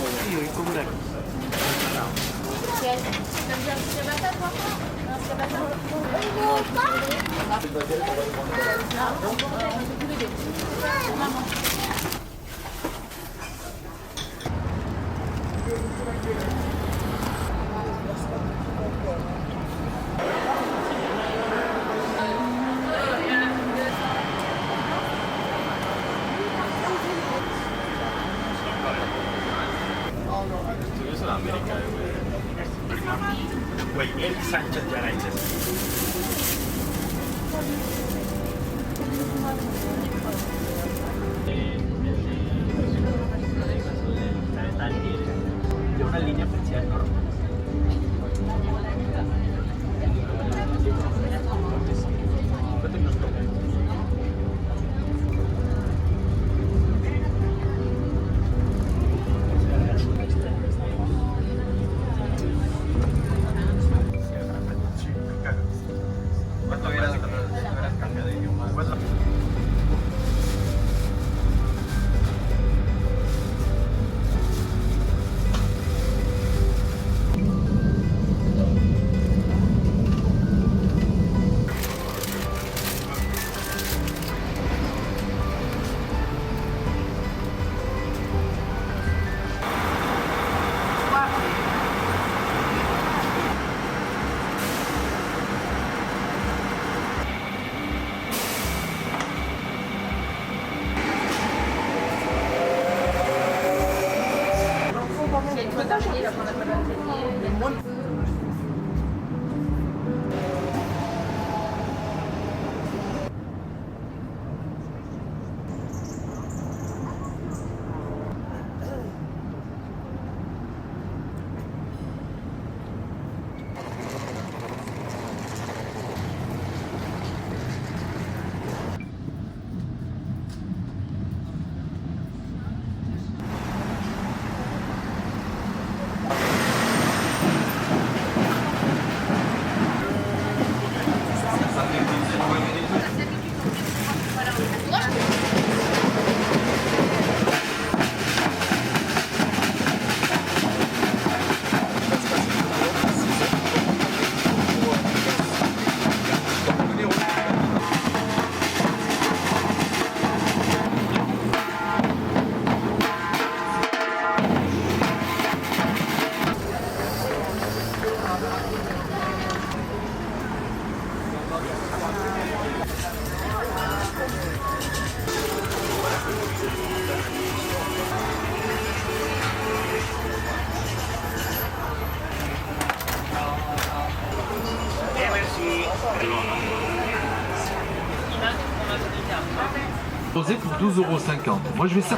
Io il comunale. Io sono americano. Güey, el Sánchez de Aranches. De una línea especial enorme. ¿Cuánto hubieras cambiado de idioma? Rosé pour 12,50 €. Moi je vais ça.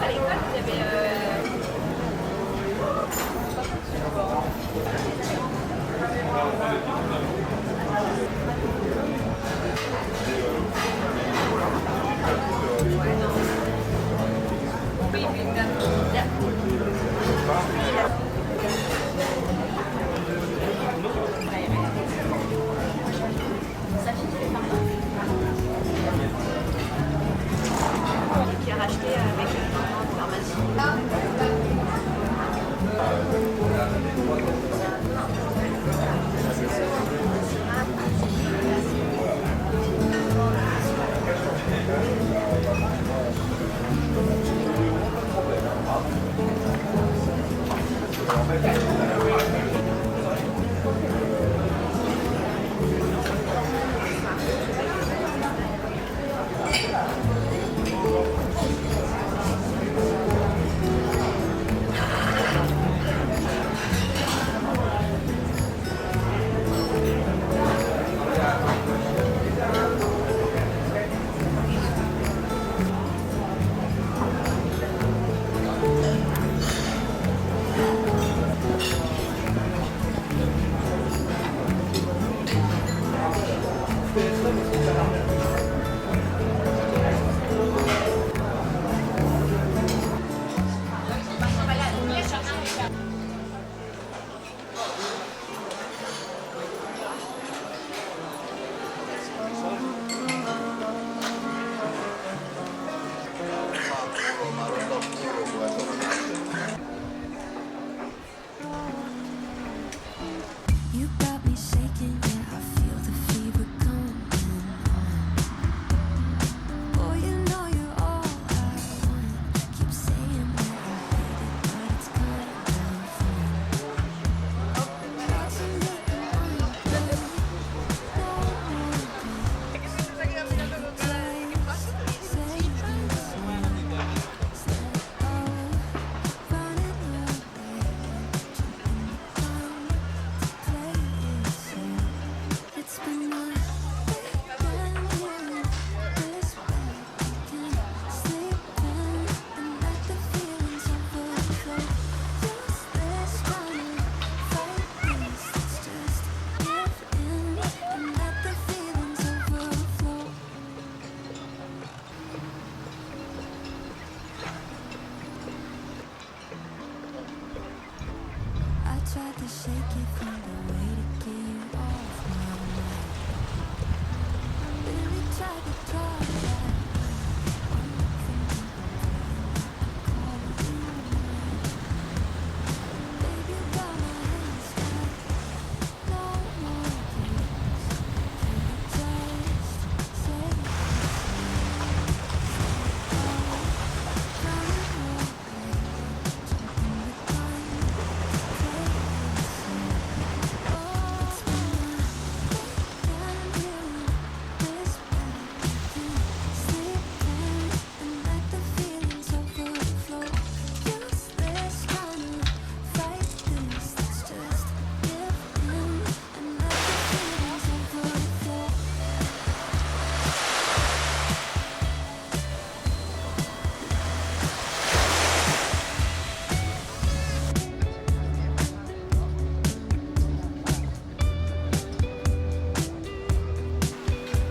À l'école, vous avez oui, oui, bien. Qui a racheté avec une pharmacie. You got me shaking, yeah, I feel the fever coming on. Oh, you know you're all I want. Keep saying that I hate it, but it's kind of fun. Watching you on the plane, no more days. Say this one, instead of running it's been a weekend here, this weekend, sleeping and let the feelings overflow. Use this trying to fight this, let's just give in and let the feelings overflow. I tried to shake it from the way to get you off my mind. Really tried to draw that line. I'm thinking I'm call you mine. Baby, you got my hands tied. No more games. Can you just say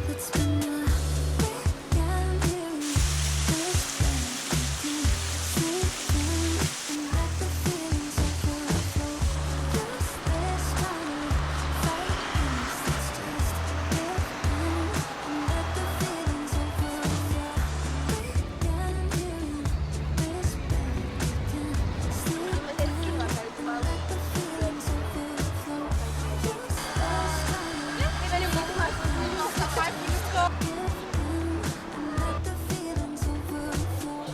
It's been a weekend here, this weekend, sleeping and let the feelings overflow. Use this time to fight this, let's just give in and let the feelings overflow. Weekend here, this weekend, sleeping and let the feelings overflow. Use this time to let the feelings overflow.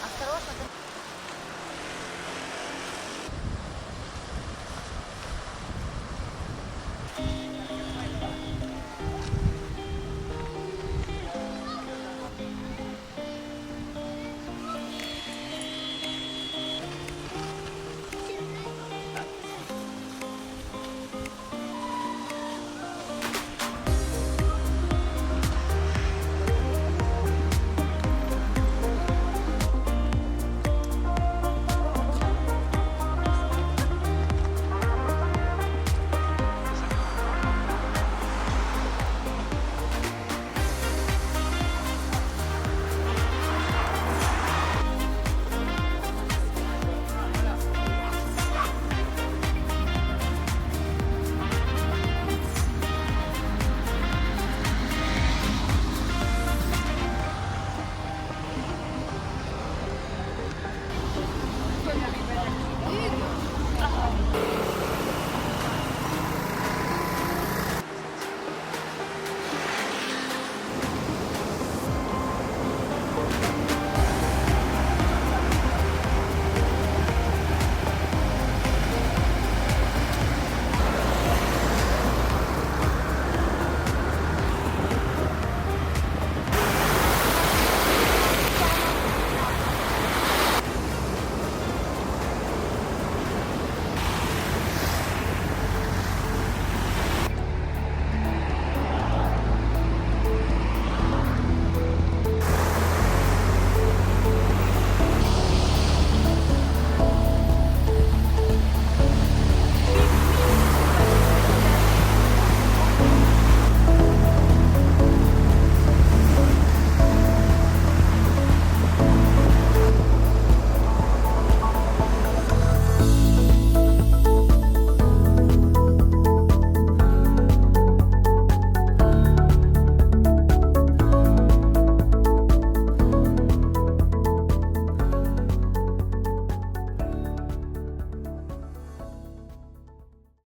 Осторожно.